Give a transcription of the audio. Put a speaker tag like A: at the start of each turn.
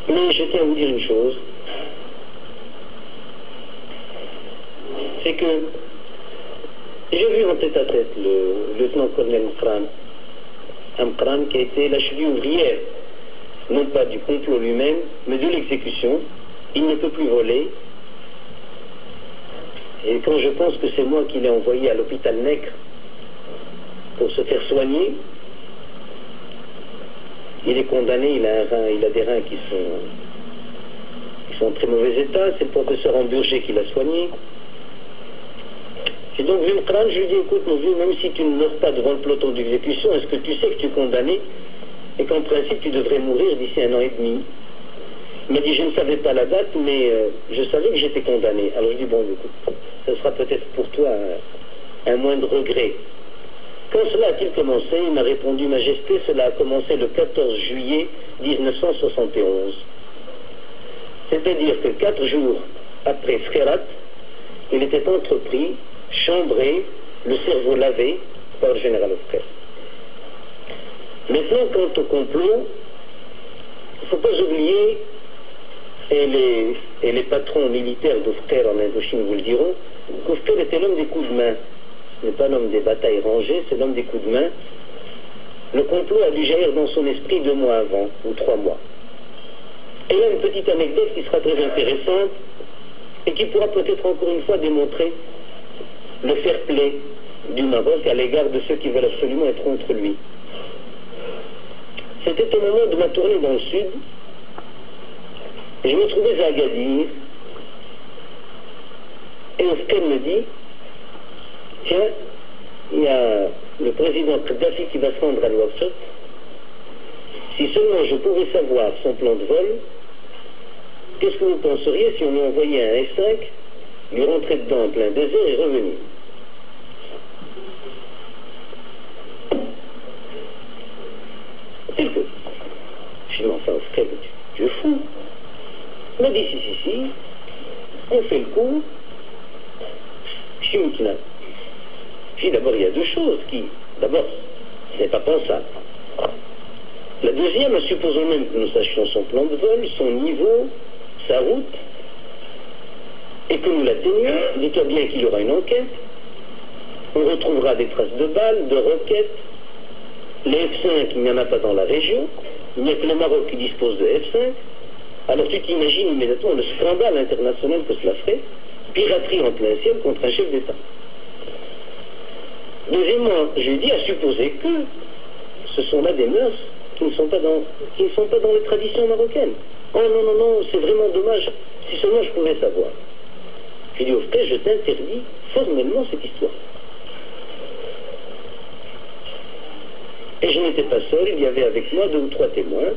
A: Mais je tiens à vous dire une chose, c'est que j'ai vu en tête à tête le lieutenant-colonel Amkran, qui a été la cheville ouvrière, non pas du complot lui-même, mais de l'exécution. Il ne peut plus voler. Et quand je pense que c'est moi qui l'ai envoyé à l'hôpital Necre pour se faire soigner, il est condamné, il a des reins qui sont en très mauvais état. C'est le professeur Amburger qui l'a soigné. Et donc, vu le crâne, je lui dis, écoute, mon vieux, même si tu ne meurs pas devant le peloton d'exécution, est-ce que tu sais que tu es condamné et qu'en principe, tu devrais mourir d'ici 1 an et demi? Il m'a dit, je ne savais pas la date, mais je savais que j'étais condamné. Alors je dis, bon, écoute, ce sera peut-être pour toi un moindre regret. Quand cela a-t-il commencé? Il m'a répondu, Majesté, cela a commencé le 14 juillet 1971. C'est-à-dire que 4 jours après Skhirat, il était entrepris, chambré, le cerveau lavé par le général Hofker. Maintenant, quant au complot, il ne faut pas oublier, et les patrons militaires d'Hofker en Indochine vous le diront, qu'Hofker était l'homme des coups de main. Ce n'est pas l'homme des batailles rangées, c'est l'homme des coups de main. Le complot a dû jaillir dans son esprit 2 mois avant, ou 3 mois. Et là, une petite anecdote qui sera très intéressante, et qui pourra peut-être encore une fois démontrer le fair-play du Maroc à l'égard de ceux qui veulent absolument être contre lui. C'était au moment de ma tournée dans le sud, et je me trouvais à Agadir, et Hofker me dit, tiens, il y a le président Kadhafi qui va se rendre à Nouakchott. Si seulement je pouvais savoir son plan de vol, qu'est-ce que vous penseriez si on lui envoyait un F-5, lui rentrer dedans en plein désert et revenir? C'est le peu. Je dis, enfin, Hofker, tu es fou. Il m'a dit, si, on fait le coup. Je suis maintenant. Puis d'abord, il y a 2 choses qui, d'abord, ce n'est pas pensable. La deuxième, supposons même que nous sachions son plan de vol, son niveau, sa route, et que nous l'atteignions, dis-toi bien qu'il y aura une enquête, on retrouvera des traces de balles, de roquettes, les F-5, il n'y en a pas dans la région, il n'y a que le Maroc qui dispose de F-5, alors tu t'imagines immédiatement le scandale international que cela ferait, piraterie en plein ciel contre un chef d'État. Deuxièmement, j'ai dit à supposer que ce sont là des mœurs qui ne sont pas dans les traditions marocaines. Oh non, c'est vraiment dommage. Si seulement je pouvais savoir. J'ai dit au fait, je t'interdis formellement cette histoire. Et je n'étais pas seul, il y avait avec moi 2 ou 3 témoins.